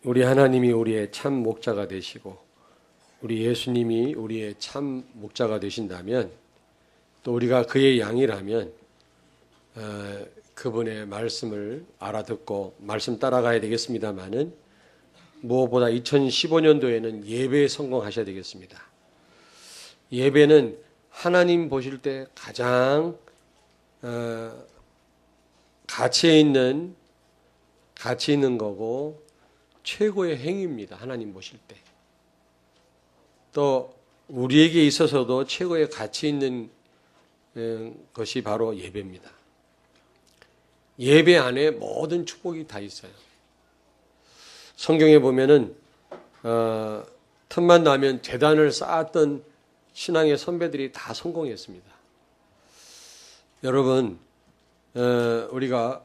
우리 하나님이 우리의 참 목자가 되시고 우리 예수님이 우리의 참 목자가 되신다면 또 우리가 그의 양이라면 그분의 말씀을 알아듣고 말씀 따라가야 되겠습니다마는 무엇보다 2015년도에는 예배에 성공하셔야 되겠습니다. 예배는 하나님 보실 때 가장 가치 있는 거고 최고의 행위입니다. 하나님 보실 때. 또 우리에게 있어서도 최고의 가치 있는 것이 바로 예배입니다. 예배 안에 모든 축복이 다 있어요. 성경에 보면은 틈만 나면 제단을 쌓았던 신앙의 선배들이 다 성공했습니다. 여러분, 우리가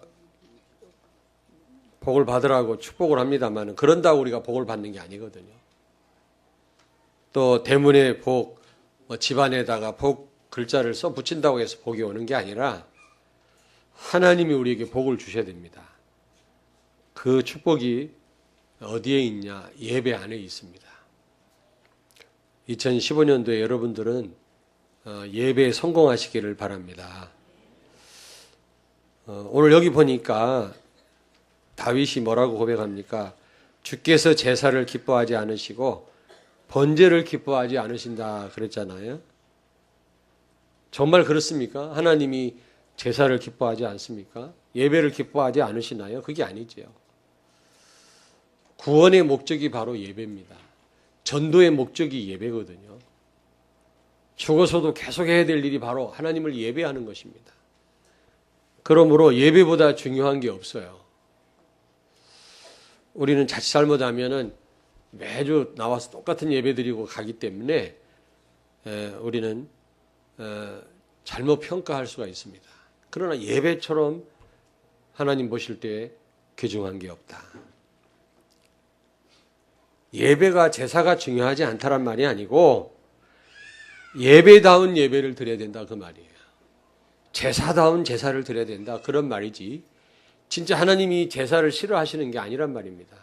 복을 받으라고 축복을 합니다만 그런다고 우리가 복을 받는 게 아니거든요. 또 대문에 복, 집안에다가 복 글자를 써 붙인다고 해서 복이 오는 게 아니라 하나님이 우리에게 복을 주셔야 됩니다. 그 축복이 어디에 있냐? 예배 안에 있습니다. 2015년도에 여러분들은 예배에 성공하시기를 바랍니다. 오늘 여기 보니까 다윗이 뭐라고 고백합니까? 주께서 제사를 기뻐하지 않으시고 번제를 기뻐하지 않으신다 그랬잖아요. 정말 그렇습니까? 하나님이 제사를 기뻐하지 않습니까? 예배를 기뻐하지 않으시나요? 그게 아니죠. 구원의 목적이 바로 예배입니다. 전도의 목적이 예배거든요. 죽어서도 계속 해야 될 일이 바로 하나님을 예배하는 것입니다. 그러므로 예배보다 중요한 게 없어요. 우리는 자칫 잘못하면은 매주 나와서 똑같은 예배 드리고 가기 때문에 우리는 잘못 평가할 수가 있습니다. 그러나 예배처럼 하나님 보실 때 귀중한 게 없다. 예배가 제사가 중요하지 않다란 말이 아니고 예배다운 예배를 드려야 된다 그 말이에요. 제사다운 제사를 드려야 된다 그런 말이지 진짜 하나님이 제사를 싫어하시는 게 아니란 말입니다.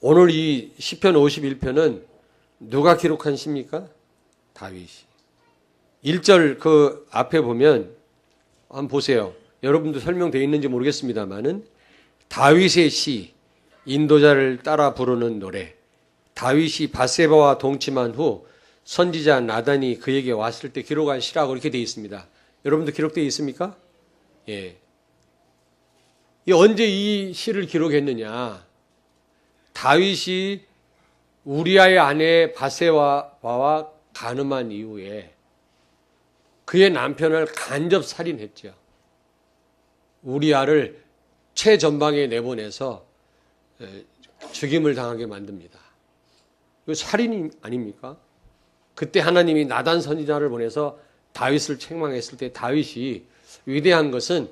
오늘 이 시편 51편은 누가 기록한 시입니까? 다윗이. 1절 그 앞에 보면 한번 보세요. 여러분도 설명되어 있는지 모르겠습니다만은 다윗의 시, 인도자를 따라 부르는 노래. 다윗이 밧세바와 동침한 후 선지자 나단이 그에게 왔을 때 기록한 시라고 이렇게 되어 있습니다. 여러분도 기록되어 있습니까? 예. 언제 이 시를 기록했느냐? 다윗이 우리아의 아내 밧세바와 간음한 이후에 그의 남편을 간접 살인했죠. 우리아를 최전방에 내보내서 죽임을 당하게 만듭니다. 이거 살인이 아닙니까? 그때 하나님이 나단 선지자를 보내서 다윗을 책망했을 때 다윗이 위대한 것은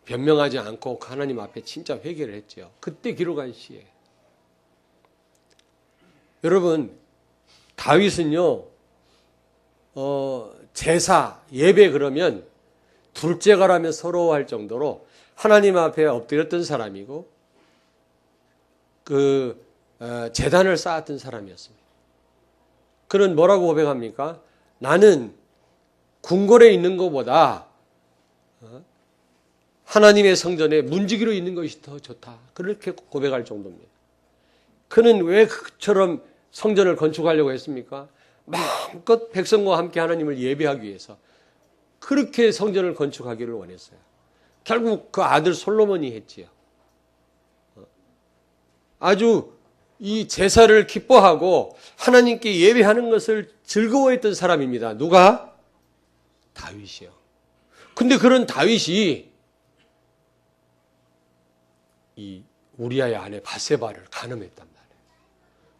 변명하지 않고 하나님 앞에 진짜 회개를 했죠. 그때 기록한 시예요. 여러분, 다윗은요, 제사, 예배 그러면 둘째가라며 서러워할 정도로 하나님 앞에 엎드렸던 사람이고 제단을 쌓았던 사람이었습니다. 그는 뭐라고 고백합니까? 나는 궁궐에 있는 것보다 하나님의 성전에 문지기로 있는 것이 더 좋다. 그렇게 고백할 정도입니다. 그는 왜 그처럼 성전을 건축하려고 했습니까? 마음껏 백성과 함께 하나님을 예배하기 위해서 그렇게 성전을 건축하기를 원했어요. 결국 그 아들 솔로몬이 했지요. 아주 이 제사를 기뻐하고 하나님께 예배하는 것을 즐거워했던 사람입니다. 누가? 다윗이요. 근데 그런 다윗이 이 우리아의 아내 밧세바를 간음했단 말이에요.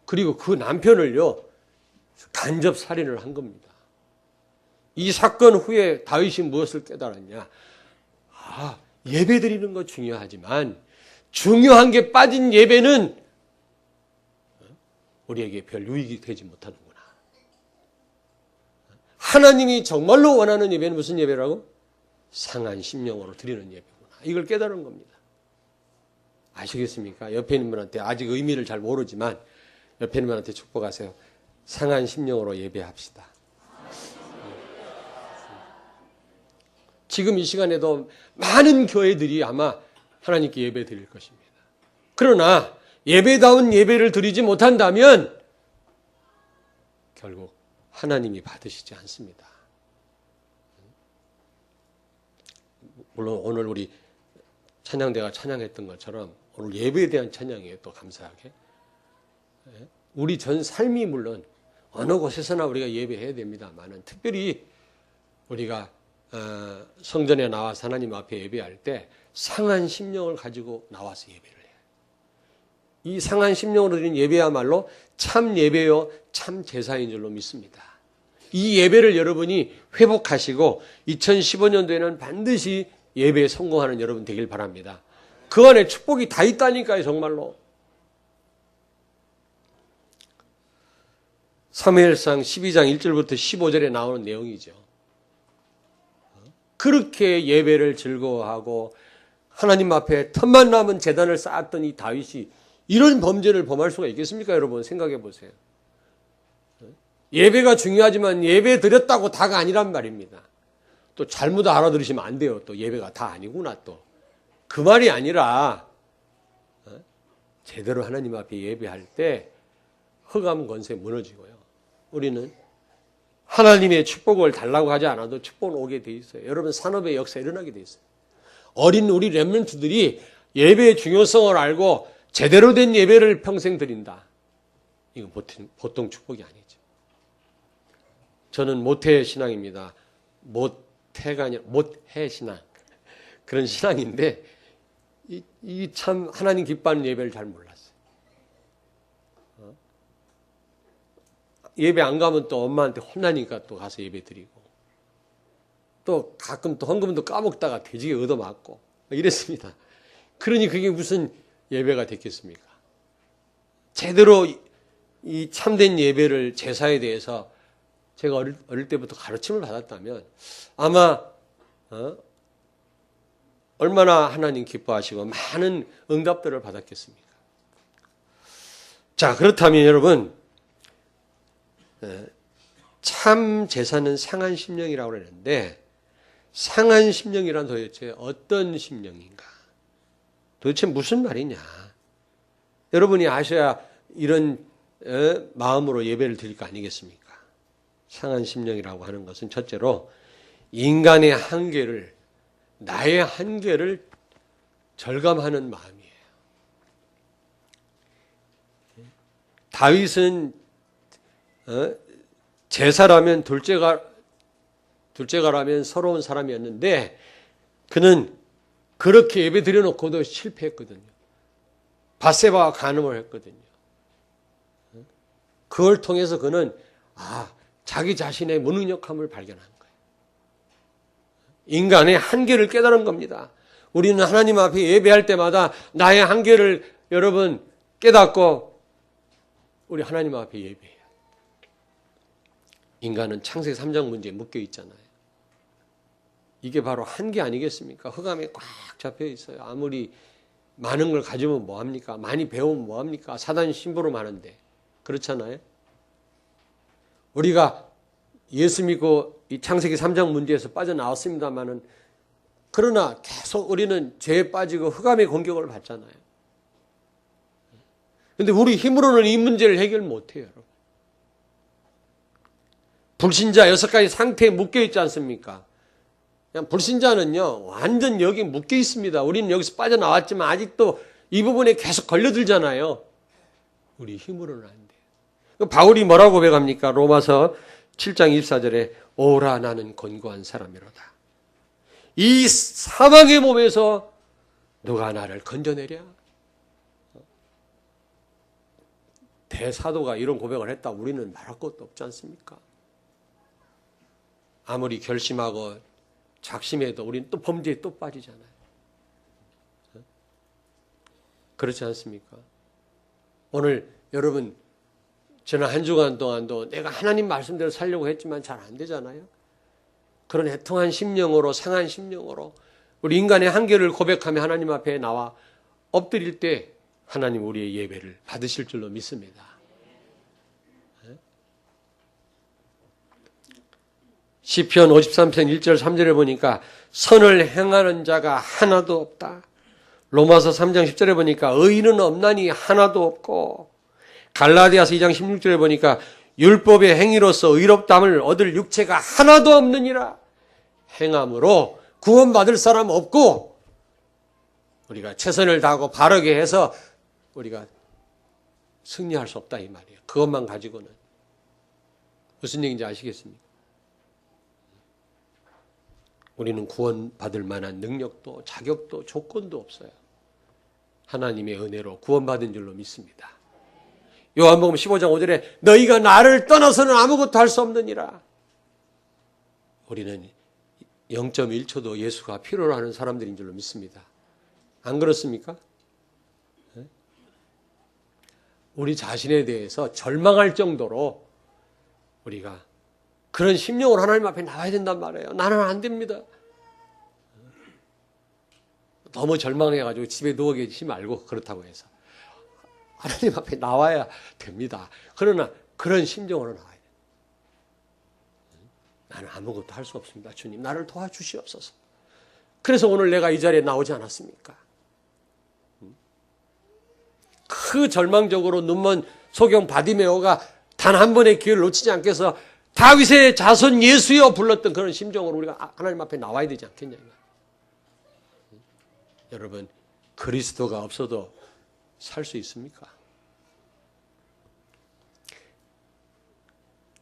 그리고 그 남편을요 간접 살인을 한 겁니다. 이 사건 후에 다윗이 무엇을 깨달았냐? 예배 드리는 거 중요하지만 중요한 게 빠진 예배는 우리에게 별 유익이 되지 못하는구나. 하나님이 정말로 원하는 예배는 무슨 예배라고? 상한 심령으로 드리는 예배구나. 이걸 깨달은 겁니다. 아시겠습니까? 옆에 있는 분한테 아직 의미를 잘 모르지만 옆에 있는 분한테 축복하세요. 상한 심령으로 예배합시다. 지금 이 시간에도 많은 교회들이 아마 하나님께 예배 드릴 것입니다. 그러나 예배다운 예배를 드리지 못한다면 결국 하나님이 받으시지 않습니다. 물론 오늘 우리 찬양대가 찬양했던 것처럼 오늘 예배에 대한 찬양이에요. 또 감사하게. 우리 전 삶이 물론 어느 곳에서나 우리가 예배해야 됩니다만은 특별히 우리가 성전에 나와서 하나님 앞에 예배할 때 상한 심령을 가지고 나와서 예배를 해요. 이 상한 심령으로 드린 예배야말로 참 예배요 참 제사인 줄로 믿습니다. 이 예배를 여러분이 회복하시고 2015년도에는 반드시 예배에 성공하는 여러분 되길 바랍니다. 그 안에 축복이 다 있다니까요, 정말로. 사무엘상 12장 1절부터 15절에 나오는 내용이죠. 그렇게 예배를 즐거워하고 하나님 앞에 틈만 남은 제단을 쌓았던 이 다윗이 이런 범죄를 범할 수가 있겠습니까? 여러분 생각해 보세요. 예배가 중요하지만 예배 드렸다고 다가 아니란 말입니다. 또 잘못 알아들으시면 안 돼요. 또 예배가 다 아니구나 또. 그 말이 아니라 제대로 하나님 앞에 예배할 때 흑암 권세 무너지고요. 우리는 하나님의 축복을 달라고 하지 않아도 축복은 오게 돼 있어요. 여러분 산업의 역사 일어나게 돼 있어요. 어린 우리 렘넌트들이 예배의 중요성을 알고 제대로 된 예배를 평생 드린다. 이건 보통 축복이 아니죠. 저는 모태 신앙입니다. 모태가 아니라 못해 신앙. 그런 신앙인데 이 참 하나님 기뻐하는 예배를 잘 몰랐어요. 예배 안 가면 또 엄마한테 혼나니까 또 가서 예배 드리고 또 가끔 또 헌금도 까먹다가 돼지게 얻어맞고 이랬습니다. 그러니 그게 무슨 예배가 됐겠습니까? 제대로 이 참된 예배를 제사에 대해서 제가 어릴 때부터 가르침을 받았다면 아마 얼마나 하나님 기뻐하시고 많은 응답들을 받았겠습니까? 자, 그렇다면 여러분 참 제사는 상한 심령이라고 그러는데 상한 심령이란 도대체 어떤 심령인가? 도대체 무슨 말이냐? 여러분이 아셔야 이런 마음으로 예배를 드릴 거 아니겠습니까? 상한 심령이라고 하는 것은 첫째로 인간의 한계를 나의 한계를 절감하는 마음이에요. 다윗은 제사라면 둘째가라면 서러운 사람이었는데 그는 그렇게 예배 드려놓고도 실패했거든요. 밧세바와 간음을 했거든요. 그걸 통해서 그는 자기 자신의 무능력함을 발견한 거예요. 인간의 한계를 깨달은 겁니다. 우리는 하나님 앞에 예배할 때마다 나의 한계를 여러분 깨닫고 우리 하나님 앞에 예배해요. 인간은 창세기 3장 문제에 묶여 있잖아요. 이게 바로 한계 아니겠습니까? 흑암에 꽉 잡혀 있어요. 아무리 많은 걸 가지면 뭐합니까? 많이 배우면 뭐합니까? 사단 심부름 하는데. 그렇잖아요. 우리가 예수 믿고 이 창세기 3장 문제에서 빠져나왔습니다마는 그러나 계속 우리는 죄에 빠지고 흑암의 공격을 받잖아요. 그런데 우리 힘으로는 이 문제를 해결 못해요. 여러분. 불신자 6가지 상태에 묶여 있지 않습니까? 그냥 불신자는요 완전 여기 묶여 있습니다. 우리는 여기서 빠져나왔지만 아직도 이 부분에 계속 걸려들잖아요. 우리 힘으로는 안 돼요. 바울이 뭐라고 고백합니까? 로마서 7장 24절에 오라 나는 권고한 사람이로다. 이 사망의 몸에서 누가 나를 건져내랴? 대사도가 이런 고백을 했다. 우리는 말할 것도 없지 않습니까? 아무리 결심하고 작심해도 우리는 또 범죄에 또 빠지잖아요. 그렇지 않습니까? 오늘 여러분 저는 한 주간 동안도 내가 하나님 말씀대로 살려고 했지만 잘 안 되잖아요. 그런 애통한 심령으로, 상한 심령으로 우리 인간의 한계를 고백하며 하나님 앞에 나와 엎드릴 때 하나님 우리의 예배를 받으실 줄로 믿습니다. 시편 53편 1절 3절에 보니까 선을 행하는 자가 하나도 없다. 로마서 3장 10절에 보니까 의인은 없나니 하나도 없고, 갈라디아서 2장 16절에 보니까 율법의 행위로서 의롭다함을 얻을 육체가 하나도 없느니라. 행함으로 구원받을 사람 없고, 우리가 최선을 다하고 바르게 해서 우리가 승리할 수 없다 이 말이에요. 그것만 가지고는. 무슨 얘기인지 아시겠습니까? 우리는 구원받을 만한 능력도 자격도 조건도 없어요. 하나님의 은혜로 구원받은 줄로 믿습니다. 요한복음 15장 5절에 너희가 나를 떠나서는 아무것도 할 수 없느니라. 우리는 0.1초도 예수가 필요로 하는 사람들인 줄로 믿습니다. 안 그렇습니까? 우리 자신에 대해서 절망할 정도로 우리가 그런 심령으로 하나님 앞에 나와야 된단 말이에요. 나는 안 됩니다. 너무 절망해가지고 집에 누워 계시지 말고 그렇다고 해서 하나님 앞에 나와야 됩니다. 그러나 그런 심정으로 나와야 돼요. 나는 아무것도 할 수 없습니다. 주님 나를 도와주시옵소서. 그래서 오늘 내가 이 자리에 나오지 않았습니까? 그 절망적으로 눈먼 소경 바디메오가 단 한 번의 기회를 놓치지 않게 해서 다윗의 자손 예수여 불렀던 그런 심정으로 우리가 하나님 앞에 나와야 되지 않겠냐. 여러분, 그리스도가 없어도 살 수 있습니까?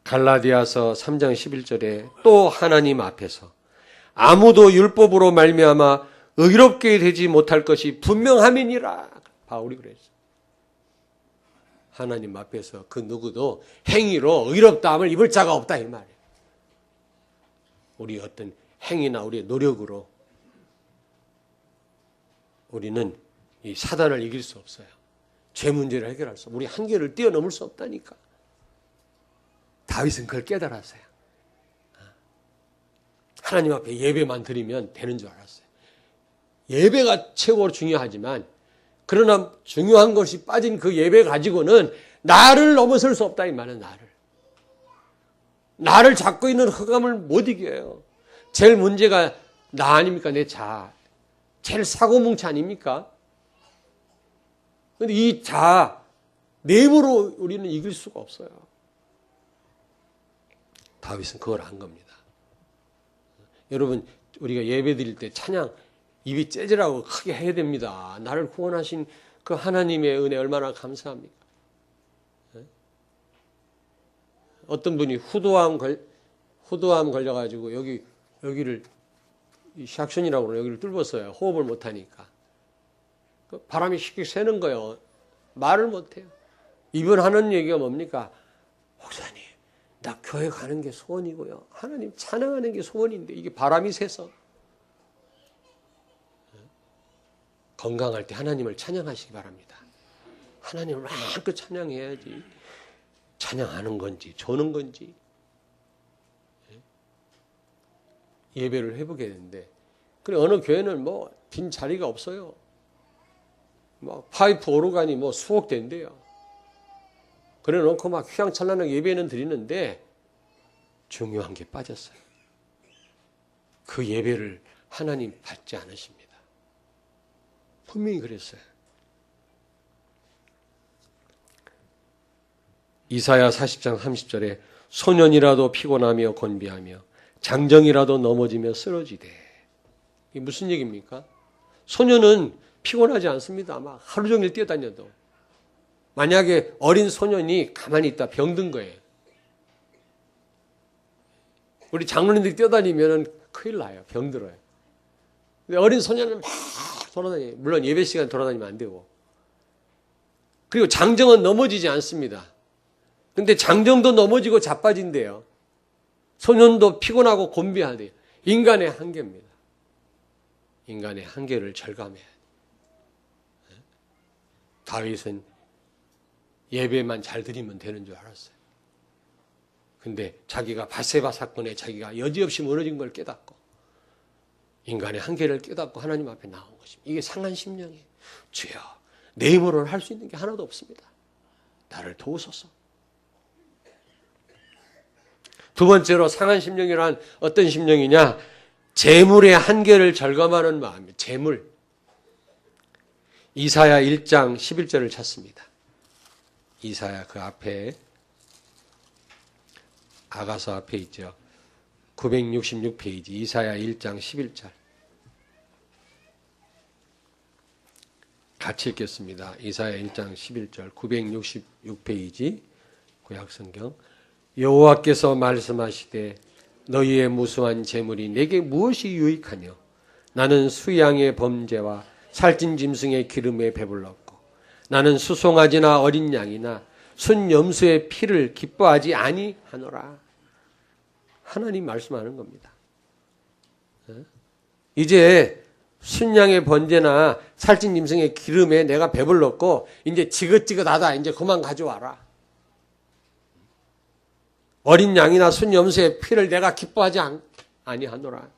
갈라디아서 3장 11절에 또 하나님 앞에서 아무도 율법으로 말미암아 의롭게 되지 못할 것이 분명함이니라. 바울이 그랬어요. 하나님 앞에서 그 누구도 행위로 의롭다함을 입을 자가 없다 이 말이에요. 우리 어떤 행위나 우리의 노력으로 우리는 이 사단을 이길 수 없어요. 죄 문제를 해결할 수 없어요. 우리 한계를 뛰어넘을 수 없다니까. 다윗은 그걸 깨달았어요. 하나님 앞에 예배만 드리면 되는 줄 알았어요. 예배가 최고로 중요하지만 그러나 중요한 것이 빠진 그 예배 가지고는 나를 넘어설 수 없다 이 말은 나를 잡고 있는 흑암을 못 이겨요. 제일 문제가 나 아닙니까? 내 자아. 제일 사고뭉치 아닙니까? 그런데 이 자아, 내 힘으로 우리는 이길 수가 없어요. 다윗은 그걸 안 겁니다. 여러분, 우리가 예배 드릴 때 찬양, 입이 째지라고 크게 해야 됩니다. 나를 구원하신 그 하나님의 은혜 얼마나 감사합니까? 어떤 분이 후두암 걸려가지고 여기를 샥션이라고 그러고 여기를 뚫었어요. 호흡을 못하니까. 바람이 휙휙 새는 거예요. 말을 못해요. 이번 하는 얘기가 뭡니까? 목사님, 나 교회 가는 게 소원이고요. 하나님 찬양하는 게 소원인데 이게 바람이 새서. 건강할 때 하나님을 찬양하시기 바랍니다. 하나님을 마음껏 찬양해야지. 찬양하는 건지 조는 건지 예배를 해보게 되는데, 그래 어느 교회는 뭐 빈 자리가 없어요. 뭐 파이프 오르간이 뭐 수억 대인데요. 그래 놓고 막 휘황찬란하게 예배는 드리는데 중요한 게 빠졌어요. 그 예배를 하나님 받지 않으십니다. 분명히 그랬어요. 이사야 40장 30절에 소년이라도 피곤하며 곤비하며 장정이라도 넘어지며 쓰러지되. 이게 무슨 얘기입니까? 소년은 피곤하지 않습니다. 막 하루 종일 뛰어다녀도. 만약에 어린 소년이 가만히 있다 병든 거예요. 우리 장로님들이 뛰어다니면 큰일 나요. 병들어요. 근데 어린 소년은 막 돌아다녀요. 물론 예배 시간 돌아다니면 안 되고. 그리고 장정은 넘어지지 않습니다. 근데 장정도 넘어지고 자빠진대요. 소년도 피곤하고 곤비하대요. 인간의 한계입니다. 인간의 한계를 절감해야 돼요. 다윗은 예배만 잘 드리면 되는 줄 알았어요. 근데 자기가 밧세바 사건에 자기가 여지없이 무너진 걸 깨닫고 인간의 한계를 깨닫고 하나님 앞에 나온 것입니다. 이게 상한 심령이에요. 주여, 내 힘으로는 할 수 있는 게 하나도 없습니다. 나를 도우소서. 두 번째로 상한 심령이란 어떤 심령이냐? 재물의 한계를 절감하는 마음이에요. 재물. 이사야 1장 11절을 찾습니다. 이사야 그 앞에 아가서 앞에 있죠. 966페이지 이사야 1장 11절. 같이 읽겠습니다. 이사야 1장 11절 966페이지 구약성경. 여호와께서 말씀하시되 너희의 무수한 재물이 내게 무엇이 유익하뇨? 나는 수양의 범죄와 살찐 짐승의 기름에 배불렀고 나는 수송아지나 어린 양이나 순염소의 피를 기뻐하지 아니하노라. 하나님 말씀하는 겁니다. 이제 순양의 번제나 살찐 짐승의 기름에 내가 배불렀고 이제 지긋지긋하다. 이제 그만 가져와라. 어린 양이나 순염소의 피를 내가 기뻐하지 아니하노라.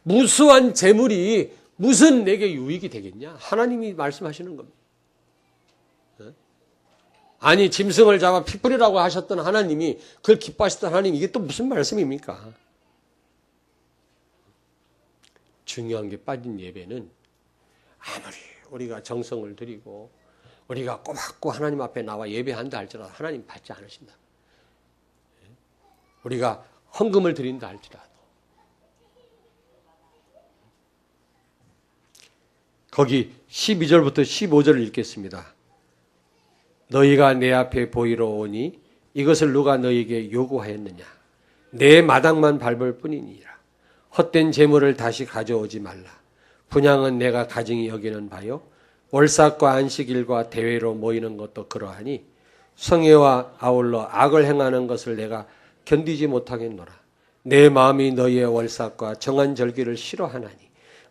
무수한 재물이 무슨 내게 유익이 되겠냐? 하나님이 말씀하시는 겁니다. 아니 짐승을 잡아 피 뿌리라고 하셨던 하나님이 그걸 기뻐하셨던 하나님 이게 또 무슨 말씀입니까? 중요한 게 빠진 예배는 아무리 우리가 정성을 들이고 우리가 꼬박꼬 하나님 앞에 나와 예배한다 할지라도 하나님 받지 않으신다. 우리가 헌금을 드린다 할지라도 거기 12절부터 15절을 읽겠습니다. 너희가 내 앞에 보이러 오니 이것을 누가 너희에게 요구하였느냐? 내 마당만 밟을 뿐이니라. 헛된 재물을 다시 가져오지 말라. 분향은 내가 가증히 여기는 바요. 월삭과 안식일과 대회로 모이는 것도 그러하니 성회와 아울러 악을 행하는 것을 내가 견디지 못하겠노라. 내 마음이 너희의 월삭과 정한 절기를 싫어하나니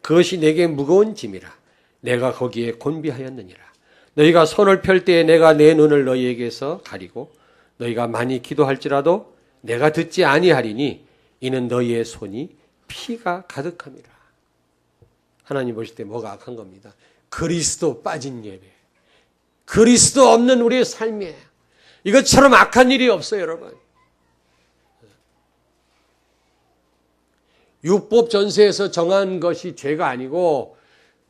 그것이 내게 무거운 짐이라. 내가 거기에 곤비하였느니라. 너희가 손을 펼 때에 내가 내 눈을 너희에게서 가리고 너희가 많이 기도할지라도 내가 듣지 아니하리니 이는 너희의 손이 피가 가득함이라. 하나님 보실 때 뭐가 악한 겁니다. 그리스도 빠진 예배. 그리스도 없는 우리의 삶이에요. 이것처럼 악한 일이 없어요, 여러분. 율법 전세에서 정한 것이 죄가 아니고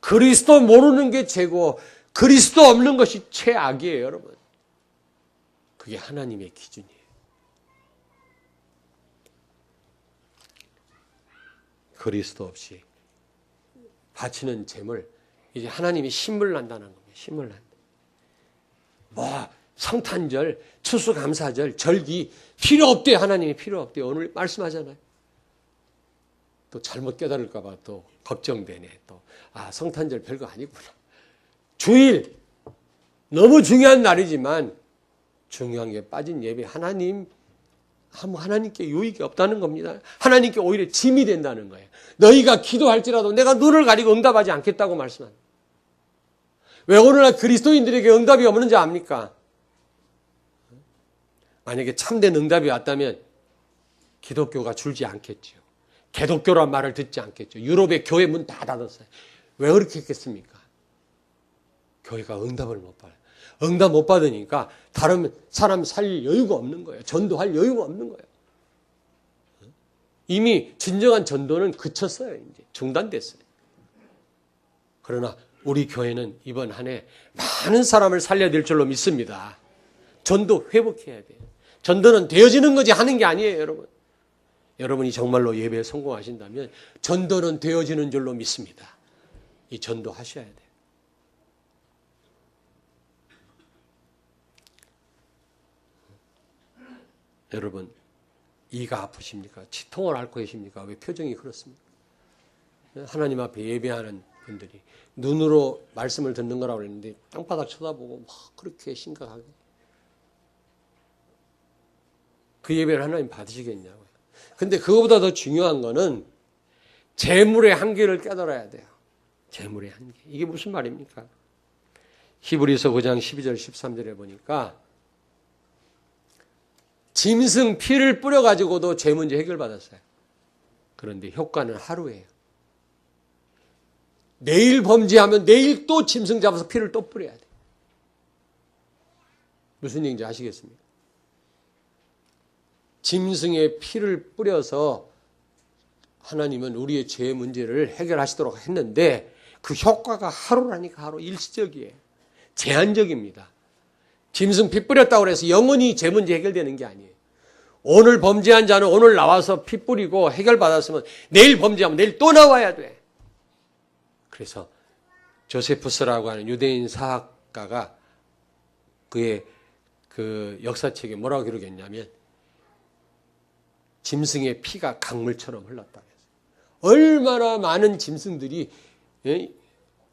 그리스도 모르는 게 죄고 그리스도 없는 것이 최악이에요, 여러분. 그게 하나님의 기준이에요. 그리스도 없이 바치는 재물, 이제 하나님이 신물 난다는 겁니다. 신물 난다. 뭐 성탄절, 추수감사절, 절기 필요 없대. 하나님이 필요 없대. 오늘 말씀하잖아요. 또 잘못 깨달을까 봐 또 걱정되네. 또 성탄절 별거 아니구나. 주일 너무 중요한 날이지만 중요한 게 빠진 예배. 하나님께 유익이 없다는 겁니다. 하나님께 오히려 짐이 된다는 거예요. 너희가 기도할지라도 내가 눈을 가리고 응답하지 않겠다고 말씀합니다. 왜 오늘날 그리스도인들에게 응답이 없는지 압니까? 만약에 참된 응답이 왔다면 기독교가 줄지 않겠죠. 개독교란 말을 듣지 않겠죠. 유럽의 교회 문 다 닫았어요. 왜 그렇게 했겠습니까? 교회가 응답을 못 받아요. 응답 못 받으니까 다른 사람 살릴 여유가 없는 거예요. 전도할 여유가 없는 거예요. 이미 진정한 전도는 그쳤어요. 이제 중단됐어요. 그러나 우리 교회는 이번 한 해 많은 사람을 살려야 될 줄로 믿습니다. 전도 회복해야 돼요. 전도는 되어지는 거지 하는 게 아니에요, 여러분. 여러분이 정말로 예배에 성공하신다면 전도는 되어지는 줄로 믿습니다. 이 전도 하셔야 돼요. 여러분, 이가 아프십니까? 치통을 앓고 계십니까? 왜 표정이 그렇습니까? 하나님 앞에 예배하는 분들이 눈으로 말씀을 듣는 거라고 그랬는데 땅바닥 쳐다보고 막 그렇게 심각하게 그 예배를 하나님 받으시겠냐고요. 근데 그거보다 더 중요한 거는 재물의 한계를 깨달아야 돼요. 재물의 한계. 이게 무슨 말입니까? 히브리서 9장 12절 13절에 보니까 짐승 피를 뿌려가지고도 죄 문제 해결받았어요. 그런데 효과는 하루예요. 내일 범죄하면 내일 또 짐승 잡아서 피를 또 뿌려야 돼. 무슨 얘기인지 아시겠습니까? 짐승의 피를 뿌려서 하나님은 우리의 죄 문제를 해결하시도록 했는데 그 효과가 하루라니까 하루 일시적이에요. 제한적입니다. 짐승 피 뿌렸다고 해서 영원히 죄 문제 해결되는 게 아니에요. 오늘 범죄한 자는 오늘 나와서 피 뿌리고 해결받았으면 내일 범죄하면 내일 또 나와야 돼. 그래서 조세푸스라고 하는 유대인 사학가가 그의 그 역사책에 뭐라고 기록했냐면 짐승의 피가 강물처럼 흘렀다. 얼마나 많은 짐승들이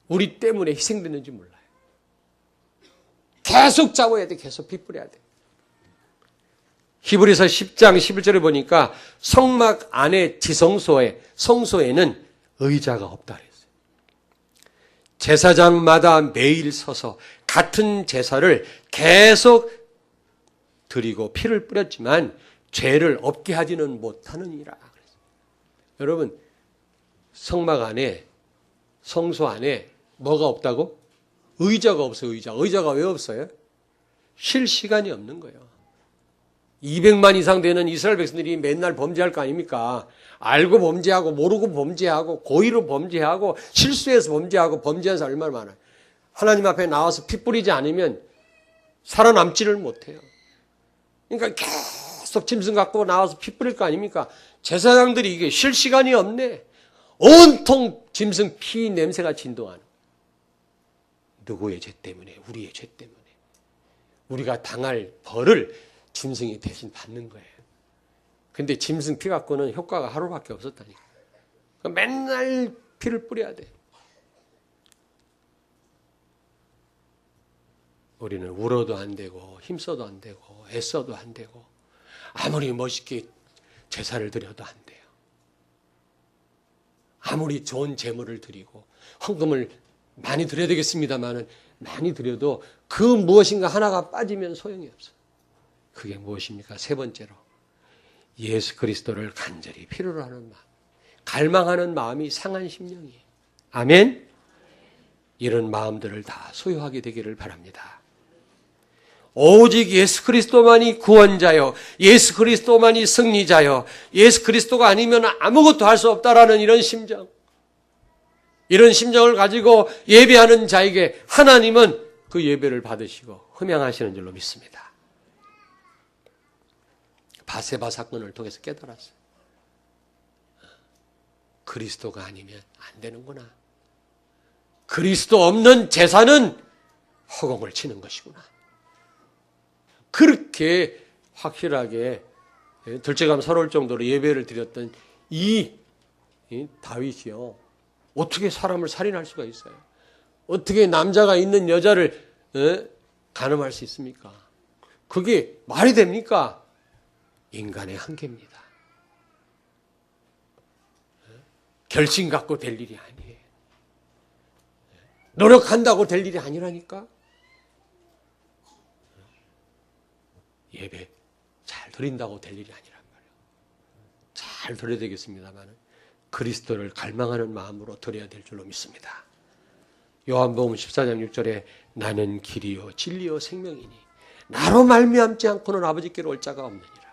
우리 때문에 희생됐는지 몰라요. 계속 잡아야 돼. 계속 피 뿌려야 돼. 히브리서 10장 11절에 보니까 성막 안에 성소에는 의자가 없다 그랬어요. 제사장마다 매일 서서 같은 제사를 계속 드리고 피를 뿌렸지만 죄를 없게 하지는 못하느니라 그랬어요. 여러분, 성막 안에, 성소 안에 뭐가 없다고? 의자가 없어요. 의자가 왜 없어요? 쉴 시간이 없는 거예요. 200만 이상 되는 이스라엘 백성들이 맨날 범죄할 거 아닙니까? 알고 범죄하고 모르고 범죄하고 고의로 범죄하고 실수해서 범죄하고 범죄한 사람 얼마나 많아요. 하나님 앞에 나와서 피 뿌리지 않으면 살아남지를 못해요. 그러니까 계속 짐승 갖고 나와서 피 뿌릴 거 아닙니까? 제사장들이 이게 쉴 시간이 없네. 온통 짐승 피 냄새가 진동하는. 누구의 죄 때문에? 우리의 죄 때문에. 우리가 당할 벌을 짐승이 대신 받는 거예요. 근데 짐승 피 갖고는 효과가 하루밖에 없었다니까. 맨날 피를 뿌려야 돼. 우리는 울어도 안 되고 힘써도 안 되고 애써도 안 되고 아무리 멋있게 제사를 드려도 안 돼요. 아무리 좋은 제물을 드리고 헌금을 많이 드려야 되겠습니다만은 많이 드려도 그 무엇인가 하나가 빠지면 소용이 없어요. 그게 무엇입니까? 세 번째로 예수 그리스도를 간절히 필요로 하는 마음, 갈망하는 마음이 상한 심령이에요. 아멘? 이런 마음들을 다 소유하게 되기를 바랍니다. 오직 예수 그리스도만이 구원자요, 예수 그리스도만이 승리자요, 예수 그리스도가 아니면 아무것도 할 수 없다라는 이런 심정, 이런 심정을 가지고 예배하는 자에게 하나님은 그 예배를 받으시고 흠양하시는 줄로 믿습니다. 바세바 사건을 통해서 깨달았어요. 그리스도가 아니면 안 되는구나. 그리스도 없는 제사는 허공을 치는 것이구나. 그렇게 확실하게 들째감 서러울 정도로 예배를 드렸던 이 다윗이요. 어떻게 사람을 살인할 수가 있어요? 어떻게 남자가 있는 여자를 간음할 수 있습니까? 그게 말이 됩니까? 인간의 한계입니다. 결심 갖고 될 일이 아니에요. 노력한다고 될 일이 아니라니까. 예배 잘 드린다고 될 일이 아니란 말이에요. 잘 드려야 되겠습니다만 그리스도를 갈망하는 마음으로 드려야 될 줄로 믿습니다. 요한복음 14장 6절에 나는 길이요 진리요 생명이니 나로 말미암지 않고는 아버지께로 올 자가 없느니라.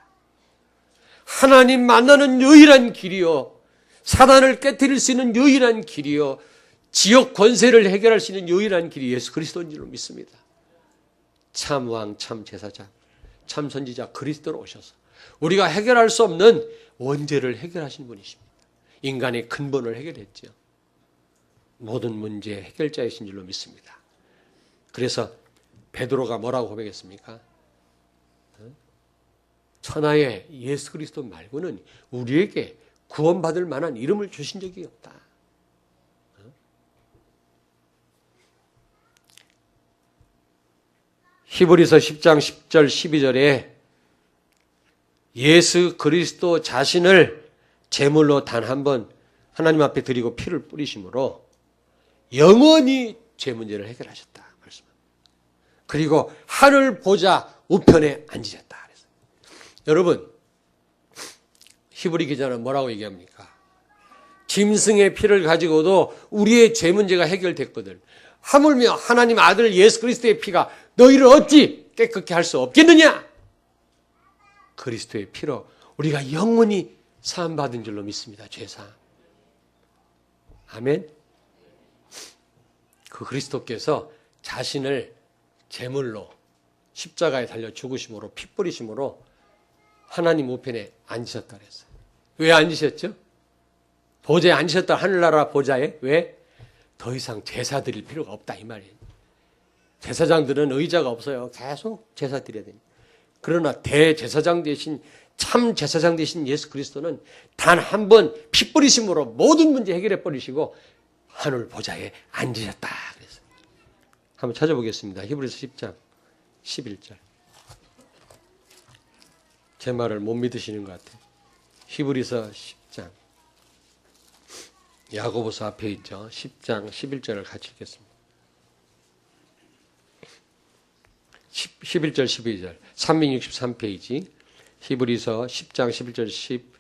하나님 만나는 유일한 길이요, 사단을 깨뜨릴 수 있는 유일한 길이요, 지옥 권세를 해결할 수 있는 유일한 길이 예수 그리스도인 줄로 믿습니다. 참 왕, 참 제사장, 참 선지자 그리스도로 오셔서 우리가 해결할 수 없는 원죄를 해결하신 분이십니다. 인간의 근본을 해결했죠. 모든 문제 해결자이신 줄로 믿습니다. 그래서 베드로가 뭐라고 고백했습니까? 천하에 예수 그리스도 말고는 우리에게 구원받을 만한 이름을 주신 적이 없다. 히브리서 10장 10절 12절에 예수 그리스도 자신을 제물로 단 한 번 하나님 앞에 드리고 피를 뿌리심으로 영원히 죄 문제를 해결하셨다. 그리고 하늘 보좌 우편에 앉으셨다. 여러분, 히브리 기자는 뭐라고 얘기합니까? 짐승의 피를 가지고도 우리의 죄 문제가 해결됐거든. 하물며 하나님 아들 예수 그리스도의 피가 너희를 어찌 깨끗게 할 수 없겠느냐? 그리스도의 피로 우리가 영원히 사함받은 줄로 믿습니다. 죄사함. 아멘. 그 그리스도께서 자신을 제물로 십자가에 달려 죽으심으로 피 뿌리심으로 하나님 우편에 앉으셨다 그랬어요. 왜 앉으셨죠? 보좌에 앉으셨다. 하늘나라 보좌에. 왜? 더 이상 제사 드릴 필요가 없다 이 말이에요. 제사장들은 의자가 없어요. 계속 제사 드려야 됩니다. 그러나 대제사장 대신 참 제사장 되신 예수 그리스도는 단 한 번 피 뿌리심으로 모든 문제 해결해 버리시고 하늘 보좌에 앉으셨다 그랬어요. 한번 찾아보겠습니다. 히브리서 10장 11절. 제 말을 못 믿으시는 것 같아요. 히브리서 10장. 야고보서 앞에 있죠. 10장 11절을 같이 읽겠습니다. 11절 12절 363페이지 히브리서 10장 11절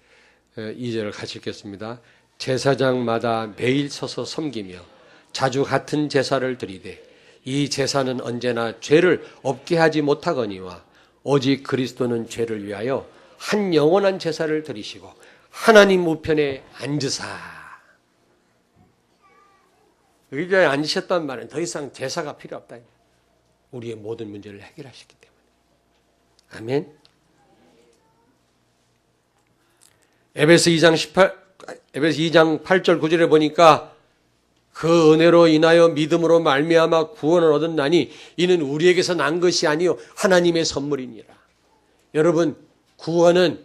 12절을 같이 읽겠습니다. 제사장마다 매일 서서 섬기며 자주 같은 제사를 드리되 이 제사는 언제나 죄를 없게 하지 못하거니와 오직 그리스도는 죄를 위하여 한 영원한 제사를 드리시고 하나님 우편에 앉으사. 의자에 앉으셨단 말은 더 이상 제사가 필요 없다. 우리의 모든 문제를 해결하셨기 때문에. 아멘. 에베소 2장 8절 9절에 보니까 그 은혜로 인하여 믿음으로 말미암아 구원을 얻었나니 이는 우리에게서 난 것이 아니요 하나님의 선물이니라. 여러분, 구원은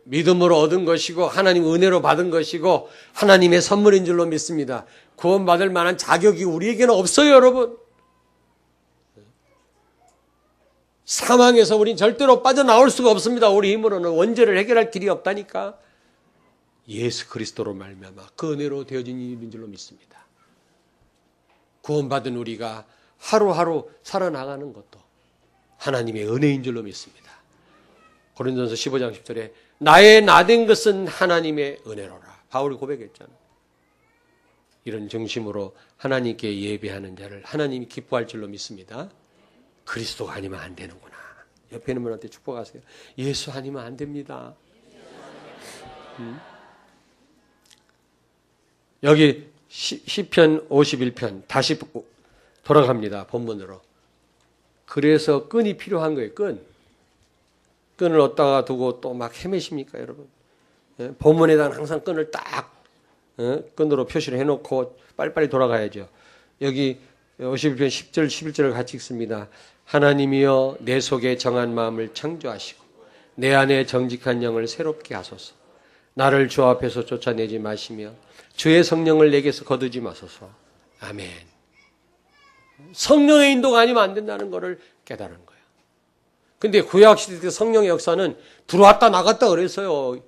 믿음으로 얻은 것이고 하나님 은혜로 받은 것이고 하나님의 선물인 줄로 믿습니다. 구원받을 만한 자격이 우리에게는 없어요, 여러분. 사망에서 우린 절대로 빠져나올 수가 없습니다. 우리 힘으로는 원죄를 해결할 길이 없다니까. 예수 그리스도로 말미암아 그 은혜로 되어진 일인 줄로 믿습니다. 구원받은 우리가 하루하루 살아나가는 것도 하나님의 은혜인 줄로 믿습니다. 고린도전서 15장 10절에 나의 나된 것은 하나님의 은혜로라. 바울이 고백했잖아요. 이런 정심으로 하나님께 예배하는 자를 하나님이 기뻐할 줄로 믿습니다. 그리스도가 아니면 안 되는구나. 옆에 있는 분한테 축복하세요. 예수 아니면 안 됩니다. 여기 시편 51편 다시 돌아갑니다. 본문으로. 그래서 끈이 필요한 거예요. 끈을 얻다가 두고 또 막 헤매십니까 여러분? 본문에다가 항상 끈을 딱 끈으로 표시를 해놓고 빨리빨리 돌아가야죠. 여기 51편 10절 11절을 같이 읽습니다. 하나님이여 내 속에 정한 마음을 창조하시고 내 안에 정직한 영을 새롭게 하소서. 나를 주 앞에서 쫓아내지 마시며 주의 성령을 내게서 거두지 마소서. 아멘. 성령의 인도가 아니면 안 된다는 것을 깨달은 거예요. 근데 구약시대 때 성령의 역사는 들어왔다 나갔다 그랬어요.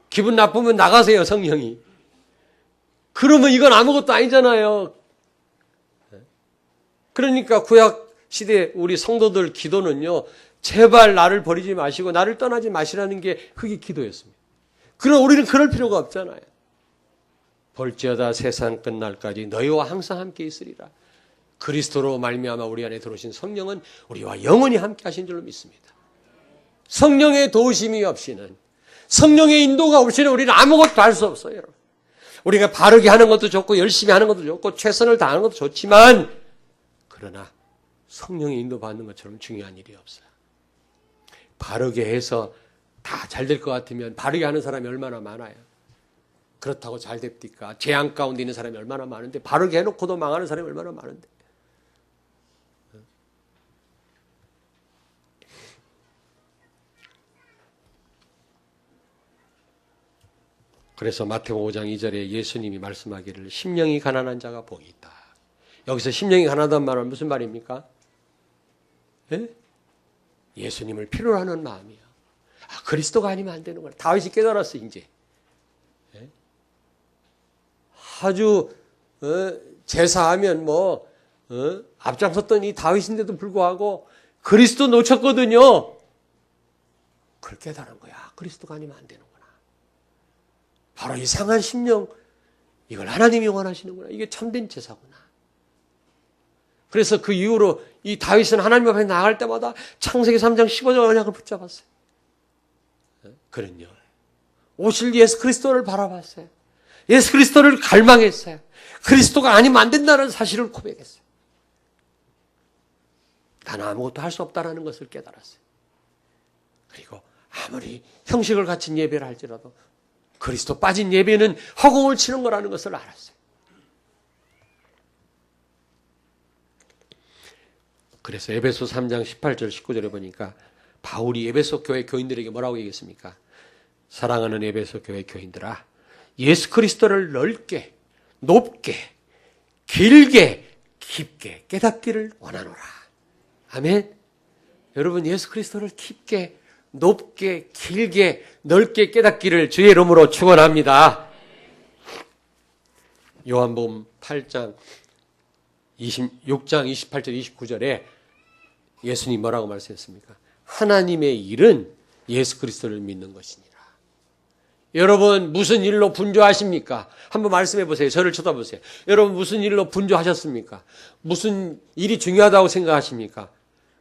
기분 나쁘면 나가세요, 성령이. 그러면 이건 아무것도 아니잖아요. 그러니까 구약시대 우리 성도들 기도는요, 제발 나를 버리지 마시고 나를 떠나지 마시라는 게 그게 기도였습니다. 그럼 우리는 그럴 필요가 없잖아요. 볼지어다 세상 끝날까지 너희와 항상 함께 있으리라. 그리스도로 말미암아 우리 안에 들어오신 성령은 우리와 영원히 함께 하신 줄로 믿습니다. 성령의 도우심이 없이는, 성령의 인도가 없이는 우리는 아무것도 할 수 없어요. 우리가 바르게 하는 것도 좋고 열심히 하는 것도 좋고 최선을 다하는 것도 좋지만, 그러나 성령의 인도 받는 것처럼 중요한 일이 없어요. 바르게 해서 다 잘 될 것 같으면 바르게 하는 사람이 얼마나 많아요. 그렇다고 잘 됩니까? 재앙 가운데 있는 사람이 얼마나 많은데, 바르게 해놓고도 망하는 사람이 얼마나 많은데. 그래서 마태복음 5장 2절에 예수님이 말씀하기를 심령이 가난한 자가 복이 있다. 여기서 심령이 가난하다는 말은 무슨 말입니까? 예? 예수님을 필요로 하는 마음이야. 아, 그리스도가 아니면 안 되는 거야. 다윗이 깨달았어 이제. 예? 아주 제사하면 앞장섰던 이 다윗인데도 불구하고 그리스도 놓쳤거든요. 그걸 깨달은 거야. 그리스도가 아니면 안 되는구나. 바로 이 상한 심령, 이걸 하나님이 원하시는구나. 이게 참된 제사구나. 그래서 그 이후로 이 다윗은 하나님 앞에 나갈 때마다 창세기 3장 15절 언약을 붙잡았어요. 그는요, 오실 예수 그리스도를 바라봤어요. 예수 그리스도를 갈망했어요. 그리스도가 아니면 안 된다는 사실을 고백했어요. 나는 아무것도 할 수 없다는 것을 깨달았어요. 그리고 아무리 형식을 갖춘 예배를 할지라도 그리스도 빠진 예배는 허공을 치는 거라는 것을 알았어요. 그래서 에베소 3장 18절 19절에 보니까 바울이 에베소 교회 교인들에게 뭐라고 얘기했습니까? 사랑하는 에베소 교회 교인들아, 예수 그리스도를 넓게, 높게, 길게, 깊게 깨닫기를 원하노라. 아멘. 여러분, 예수 그리스도를 깊게, 높게, 길게, 넓게 깨닫기를 주의 이름으로 축원합니다. 요한복음 8장 26장 28절 29절에 예수님 뭐라고 말씀했습니까? 하나님의 일은 예수 그리스도를 믿는 것이니라. 여러분, 무슨 일로 분주하십니까? 한번 말씀해 보세요. 저를 쳐다보세요. 여러분, 무슨 일로 분주하셨습니까? 무슨 일이 중요하다고 생각하십니까?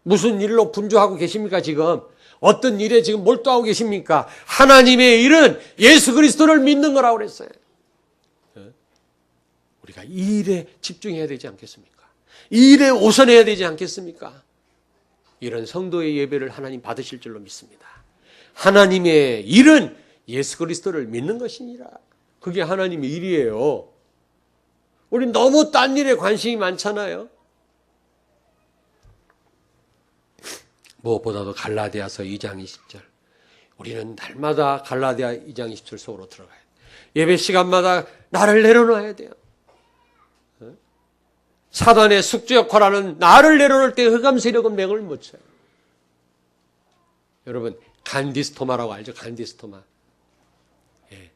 무슨 일로 분주하고 계십니까, 지금? 어떤 일에 지금 몰두하고 계십니까? 하나님의 일은 예수 그리스도를 믿는 거라고 그랬어요. 우리가 이 일에 집중해야 되지 않겠습니까? 이 일에 우선해야 되지 않겠습니까? 이런 성도의 예배를 하나님 받으실 줄로 믿습니다. 하나님의 일은 예수 그리스도를 믿는 것이니라. 그게 하나님의 일이에요. 우리 너무 딴 일에 관심이 많잖아요. 무엇보다도 갈라디아서 2장 20절. 우리는 날마다 갈라디아 2장 20절 속으로 들어가야 돼요. 예배 시간마다 나를 내려놓아야 돼요. 사단의 숙주 역할하는 나를 내려놓을 때 흑암 세력은 맥을 못 쳐요. 여러분, 간디스토마라고 알죠? 간디스토마. 예.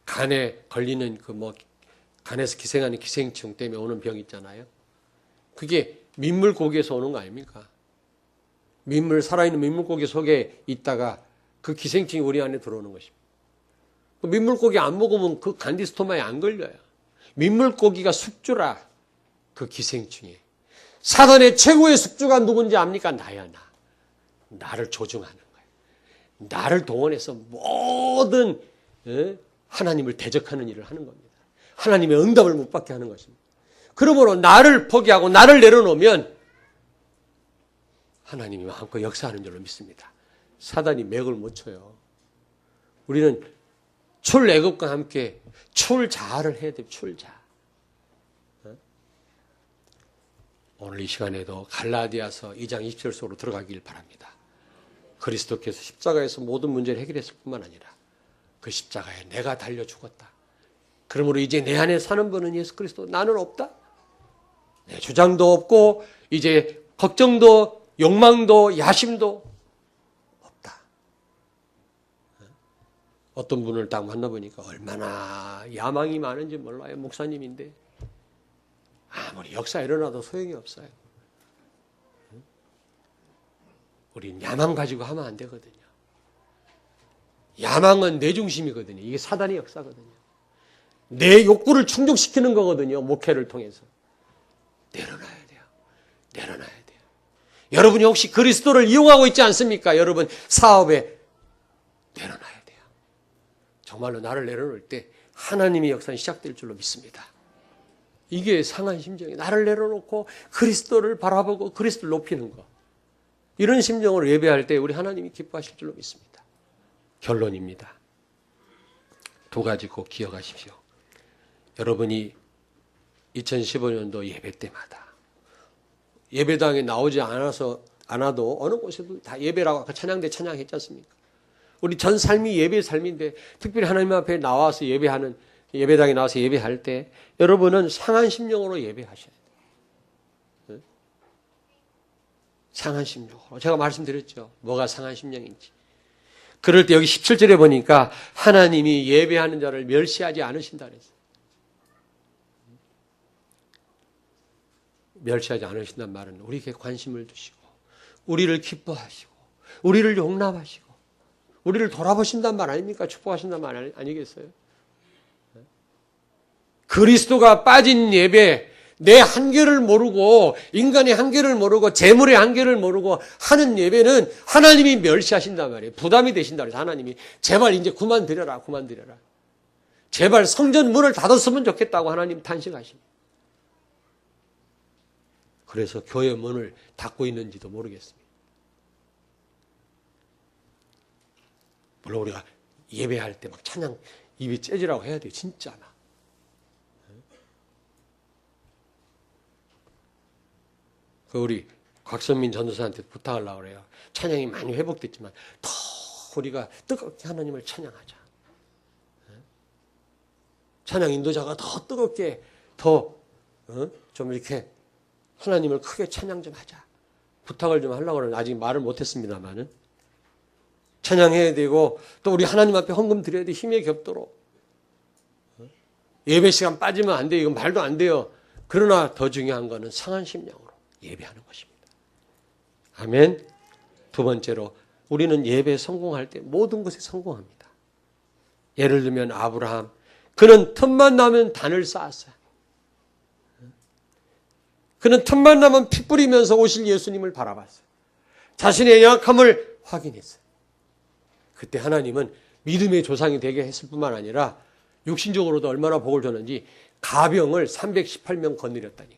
간에 걸리는 간에서 기생하는 기생충 때문에 오는 병 있잖아요. 그게 민물고기에서 오는 거 아닙니까? 살아있는 민물고기 속에 있다가 그 기생충이 우리 안에 들어오는 것입니다. 민물고기 안 먹으면 그 간디스토마에 안 걸려요. 민물고기가 숙주라, 그 기생충이. 사단의 최고의 숙주가 누군지 압니까? 나야, 나. 나를 조종하는 거예요. 나를 동원해서 모든 하나님을 대적하는 일을 하는 겁니다. 하나님의 응답을 못 받게 하는 것입니다. 그러므로 나를 포기하고 나를 내려놓으면 하나님이 마음껏 역사하는 줄로 믿습니다. 사단이 맥을 못 쳐요. 우리는 출애굽과 함께 출자를 해야 돼요. 출자. 오늘 이 시간에도 갈라디아서 2장 20절 속으로 들어가길 바랍니다. 그리스도께서 십자가에서 모든 문제를 해결했을 뿐만 아니라 그 십자가에 내가 달려 죽었다. 그러므로 이제 내 안에 사는 분은 예수 그리스도, 나는 없다. 내 주장도 없고 이제 걱정도 욕망도 야심도 없다. 어떤 분을 딱 만나보니까 얼마나 야망이 많은지 몰라요. 목사님인데 아무리 역사 일어나도 소용이 없어요. 우린 야망 가지고 하면 안 되거든요. 야망은 내 중심이거든요. 이게 사단의 역사거든요. 내 욕구를 충족시키는 거거든요. 목회를 통해서. 내려놔야 돼요. 내려놔야 돼요. 여러분이 혹시 그리스도를 이용하고 있지 않습니까? 여러분 사업에 내려놔야 돼요. 정말로 나를 내려놓을 때 하나님의 역사는 시작될 줄로 믿습니다. 이게 상한 심정이에요. 나를 내려놓고 그리스도를 바라보고 그리스도를 높이는 거. 이런 심정으로 예배할 때 우리 하나님이 기뻐하실 줄로 믿습니다. 결론입니다. 두 가지 꼭 기억하십시오. 여러분이 2015년도 예배 때마다 예배당에 나오지 않아도 어느 곳에도 다 예배라고 아까 찬양대 찬양했지 않습니까? 우리 전 삶이 예배의 삶인데 특별히 하나님 앞에 나와서 예배당에 나와서 예배할 때 여러분은 상한 심령으로 예배하셔야 돼요. 상한 심령으로. 제가 말씀드렸죠. 뭐가 상한 심령인지. 그럴 때 여기 17절에 보니까 하나님이 예배하는 자를 멸시하지 않으신다 그랬어요. 멸시하지 않으신다는 말은 우리에게 관심을 두시고 우리를 기뻐하시고 우리를 용납하시고 우리를 돌아보신단 말 아닙니까? 축복하신단 말 아니겠어요? 그리스도가 빠진 예배, 내 한계를 모르고 인간의 한계를 모르고 재물의 한계를 모르고 하는 예배는 하나님이 멸시하신단 말이에요. 부담이 되신다 그래서 하나님이 제발 이제 그만 드려라. 제발 성전 문을 닫았으면 좋겠다고 하나님 탄식하십니다. 그래서 교회 문을 닫고 있는지도 모르겠습니다. 물론 우리가 예배할 때 막 찬양 입이 째지라고 해야 돼요. 진짜 막. 우리 곽선민 전도사한테 부탁하려고 그래요. 찬양이 많이 회복됐지만 더 우리가 뜨겁게 하나님을 찬양하자. 찬양 인도자가 더 뜨겁게 더 좀 이렇게 하나님을 크게 찬양 좀 하자. 부탁을 좀 하려고 그러는데 아직 말을 못했습니다만은 찬양해야 되고 또 우리 하나님 앞에 헌금 드려야 돼. 힘에 겹도록. 예배 시간 빠지면 안 돼요. 이건 말도 안 돼요. 그러나 더 중요한 거는 상한 심령으로 예배하는 것입니다. 아멘. 두 번째로 우리는 예배에 성공할 때 모든 것에 성공합니다. 예를 들면 아브라함, 그는 틈만 나면 단을 쌓았어요. 그는 틈만 나면 피 뿌리면서 오실 예수님을 바라봤어요. 자신의 연약함을 확인했어요. 그때 하나님은 믿음의 조상이 되게 했을 뿐만 아니라 육신적으로도 얼마나 복을 줬는지 가병을 318명 거느렸다니.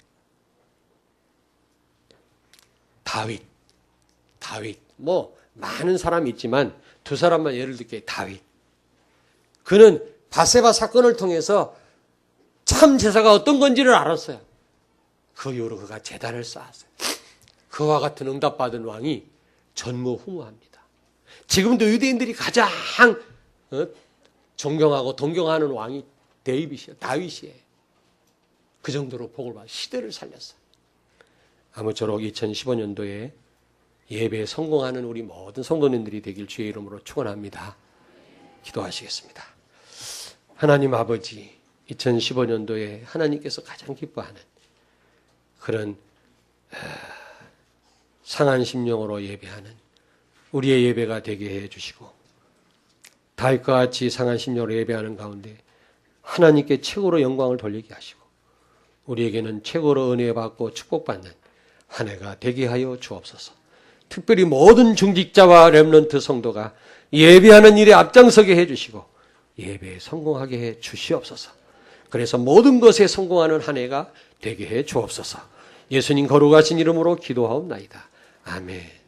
다윗 뭐 많은 사람이 있지만 두 사람만 예를 들게. 다윗, 그는 바세바 사건을 통해서 참 제사가 어떤 건지를 알았어요. 그 이후로 그가 제단을 쌓았어요. 그와 같은 응답받은 왕이 전무후무합니다. 지금도 유대인들이 가장 존경하고 동경하는 왕이 다윗이에요. 그 정도로 복을 받아 시대를 살렸어요. 아무쪼록 2015년도에 예배에 성공하는 우리 모든 성도님들이 되길 주의 이름으로 축원합니다. 기도하시겠습니다. 하나님 아버지, 2015년도에 하나님께서 가장 기뻐하는 그런 상한 심령으로 예배하는 우리의 예배가 되게 해주시고 다윗과 같이 상한 심령으로 예배하는 가운데 하나님께 최고로 영광을 돌리게 하시고 우리에게는 최고로 은혜 받고 축복받는 한 해가 되게 하여 주옵소서. 특별히 모든 중직자와 렘넌트 성도가 예배하는 일에 앞장서게 해주시고 예배에 성공하게 해 주시옵소서. 그래서 모든 것에 성공하는 한 해가 되게 해 주옵소서. 예수님 거룩하신 이름으로 기도하옵나이다. 아멘.